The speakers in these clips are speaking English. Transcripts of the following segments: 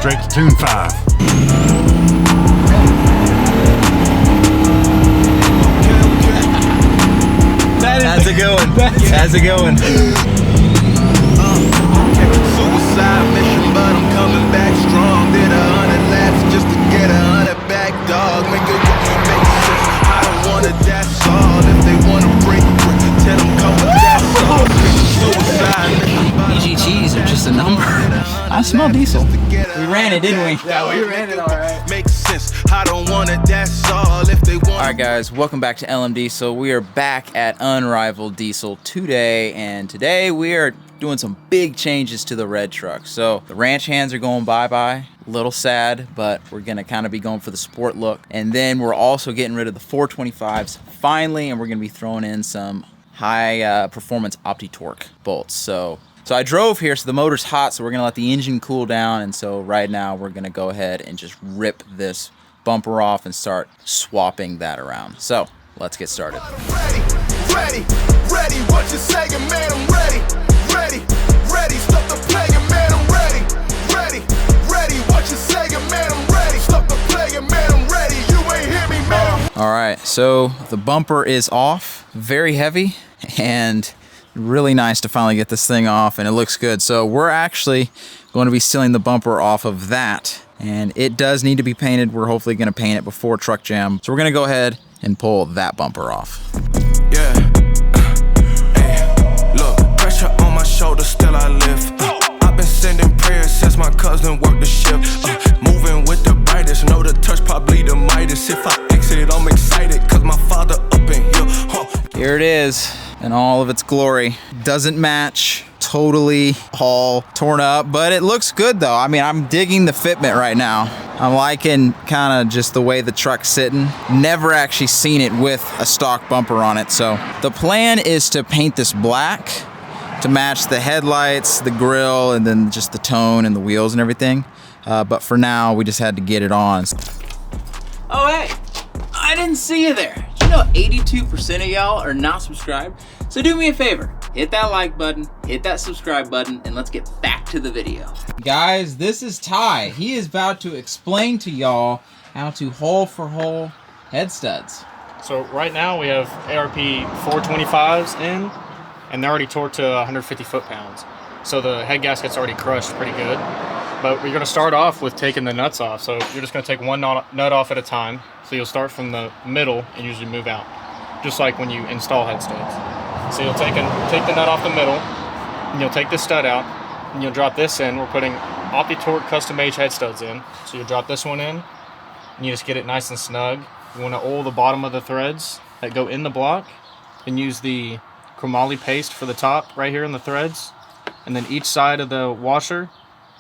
straight to tune 5. That's a good one. That's a good one. Suicide mission, but I'm coming back strong. Did 100 laps just to get 100 back, dog. Make it make sense. I don't want it, that's all. If they want to break, tell them come with that sauce. Suicide mission. EGGs are just a number. I smell diesel. We ran it, didn't we? Yeah, we ran it all right. Makes sense. I don't want it, that's all. If they want. All right, guys, welcome back to LMDiesel. We are back at Unrivaled Diesel today, and today we are doing some big changes to the red truck. So the ranch hands are going bye-bye. A little sad, but we're gonna kind of be going for the sport look. And then we're also getting rid of the 425s finally, and we're gonna be throwing in some high performance OptiTorque bolts. So I drove here, so the motor's hot, so we're gonna let the engine cool down. And so right now we're gonna go ahead and just rip this bumper off and start swapping that around. So let's get started. Ready, what you saying, man, I'm ready, stop the playing, man, I'm ready, what you saying, man, I'm ready, stop the playing, man, I'm ready, you ain't hear me, man. All right, so the bumper is off, very heavy, and really nice to finally get this thing off, and it looks good. So we're actually going to be sealing the bumper off of that, and it does need to be painted. We're hopefully gonna paint it before truck jam. So we're gonna go ahead and pull that bumper off. Yeah, hey, look, pressure on my shoulders, still I live. I've been sending prayers since my cousin worked the shift. Moving with the brightest, know the touch probably the Midas. If I exit, I'm excited, cause my father up in here. Here it is in all of its glory. Doesn't match, totally all torn up, but it looks good though. I mean, I'm digging the fitment right now. I'm liking kind of just the way the truck's sitting. Never actually seen it with a stock bumper on it. So the plan is to paint this black to match the headlights, the grille, and then just the tone and the wheels and everything. But for now, we just had to get it on. Oh, hey, I didn't see you there. Did you know 82% of y'all are not subscribed? So do me a favor, hit that like button, hit that subscribe button, and let's get back to the video. Guys, this is Ty. He is about to explain to y'all how to hole for hole head studs. So right now we have ARP 425s in, and they're already torqued to 150 foot-pounds. So the head gasket's already crushed pretty good. But we're gonna start off with taking the nuts off. So you're just gonna take one nut off at a time. So you'll start from the middle and usually move out, just like when you install head studs. So you'll take the nut off the middle, and you'll take this stud out, and you'll drop this in. We're putting OptiTorque custom-made head studs in. So you'll drop this one in, and you just get it nice and snug. You wanna oil the bottom of the threads that go in the block, and use the chromoly paste for the top right here in the threads, and then each side of the washer,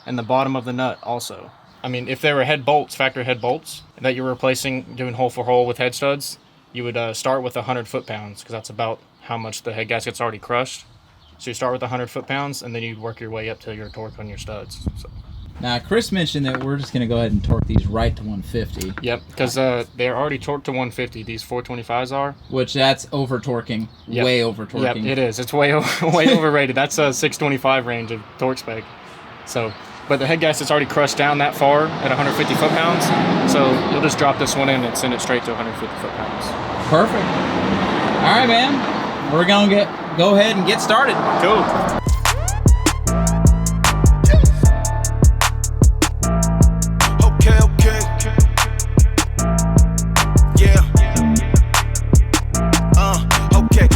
and the bottom of the nut also. I mean, if they were head bolts, factory head bolts, that you're replacing, doing hole for hole with head studs, you would start with 100 foot-pounds, because that's about how much the head gasket's already crushed. So you start with 100 foot-pounds, and then you work your way up to your torque on your studs. So. Now, Chris mentioned that we're just going to go ahead and torque these right to 150. Yep, because they're already torqued to 150. These 425s are. Which that's over-torquing. Yep. Way over-torquing. Yep, it is. It's way overrated. That's a 625 range of torque spec. So, but the head gasket's already crushed down that far at 150 foot-pounds. So you'll just drop this one in and send it straight to 150 foot-pounds. Perfect. All right, man. We're going to go ahead and get started. Cool.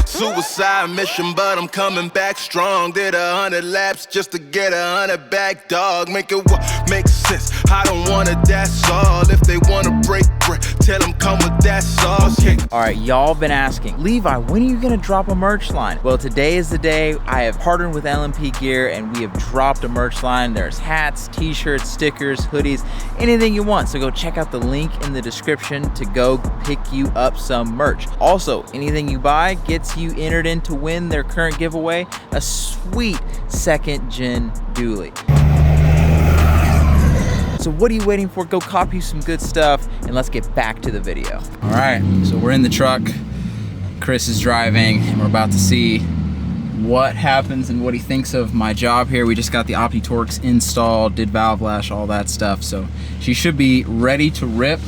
Suicide mission, but I'm coming back strong. Did 100 laps just to get 100 back, dog. Make it make sense. I don't want it, that's all. If they want to break, tell them come with that sauce. All right, y'all been asking, Levi, when are you gonna drop a merch line? Well, today is the day. I have partnered with LMP Gear and we have dropped a merch line. There's hats, t-shirts, stickers, hoodies, anything you want. So go check out the link in the description to go pick you up some merch. Also, anything you buy gets you entered in to win their current giveaway, a sweet second gen dually. So what are you waiting for? Go copy some good stuff and let's get back to the video. All right, so we're in the truck. Chris is driving and we're about to see what happens and what he thinks of my job here. We just got the OptiTorques installed, did valve lash, all that stuff. So she should be ready to rip,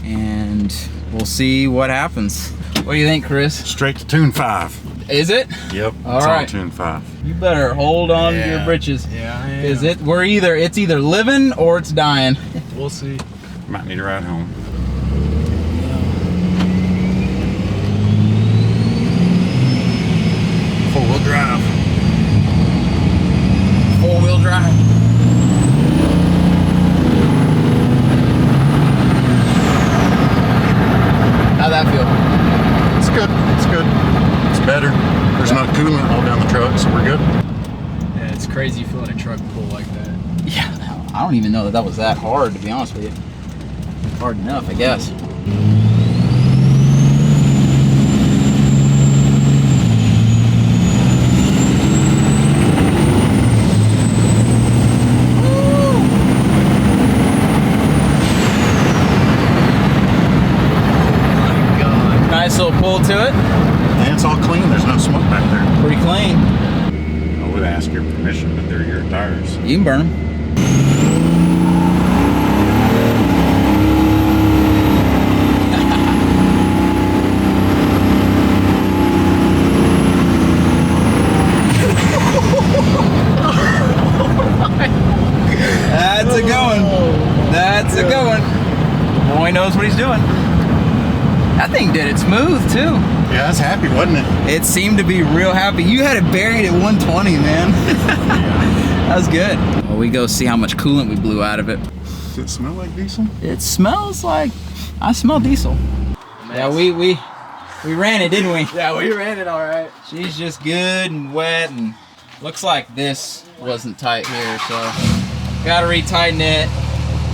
and we'll see what happens. What do you think, Chris? Straight to tune 5. Is it? Yep. All it's right. on tune 5. You better hold on to your britches. Yeah, I am. Is it? It's either living or it's dying. We'll see. Might need a ride home. Four-wheel drive. Four-wheel drive. How'd that feel? It's good. It's good. It's better. There's no coolant all down the truck, so we're good. Yeah, it's crazy feeling a truck pull like that. Yeah, I don't even know that was that hard, to be honest with you. Hard enough, I guess. Nice little pull to it. And it's all clean. There's no smoke back there. Pretty clean. I would ask your permission, but they're your tires. You can burn them. That's a good one. That's a good one. Boy knows what he's doing. That thing did it smooth too. Yeah, I was happy, wasn't it? It seemed to be real happy. You had it buried at 120, man. That was good. Well, we go see how much coolant we blew out of it. Does it smell like diesel? It smells like, I smell diesel. Yeah, we ran it, didn't we? Yeah, we ran it all right. She's just good and wet, and looks like this wasn't tight here, so gotta retighten it,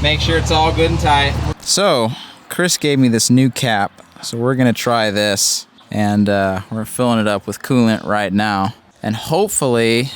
make sure it's all good and tight. So, Chris gave me this new cap, so we're gonna try this, and we're filling it up with coolant right now, and hopefully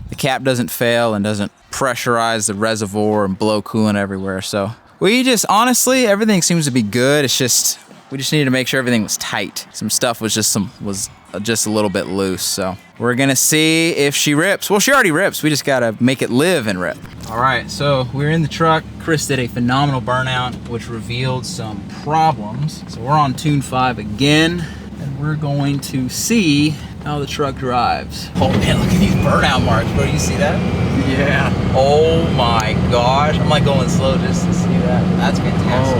the cap doesn't fail and doesn't pressurize the reservoir and blow coolant everywhere. So we just, honestly, everything seems to be good. It's just, we just needed to make sure everything was tight. Some stuff was just a little bit loose. So we're gonna see if she rips. Well, she already rips. We just gotta make it live and rip. All right, so we're in the truck. Chris did a phenomenal burnout, which revealed some problems. So we're on tune 5 again, and we're going to see how the truck drives. Oh man, look at these burnout marks, bro. You see that? Yeah. Oh my gosh. I'm like going slow just to see that. That's fantastic.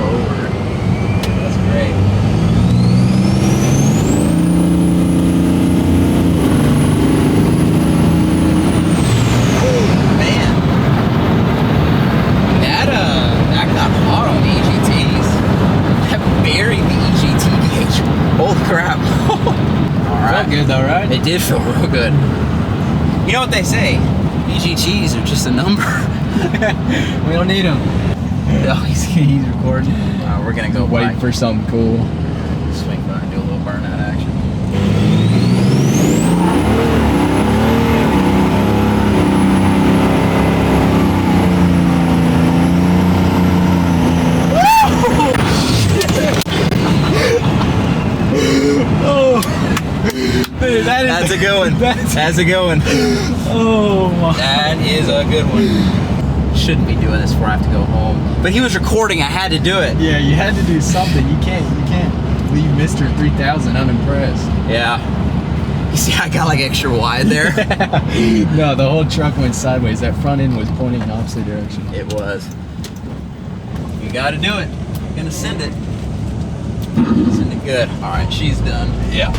That's great. Oh man. That got hot on the EGTs. That buried the EGT gauge. Holy crap. Felt good though, right? It did feel real good. You know what they say? EGTs are just a number. We don't need them. Oh, he's recording. We're gonna go Wait by. for something cool. Swing by and do a little burnout action. Dude, That's a good one. That's a good one. Oh my. That is a good one. Shouldn't be doing this before I have to go home. But he was recording, I had to do it. Yeah, you had to do something. You can't leave Mr. 3000 unimpressed. Yeah. You see, I got like extra wide there. No, the whole truck went sideways. That front end was pointing in opposite direction. It was. You gotta do it. You're gonna send it. Send it good. All right, she's done. Yeah.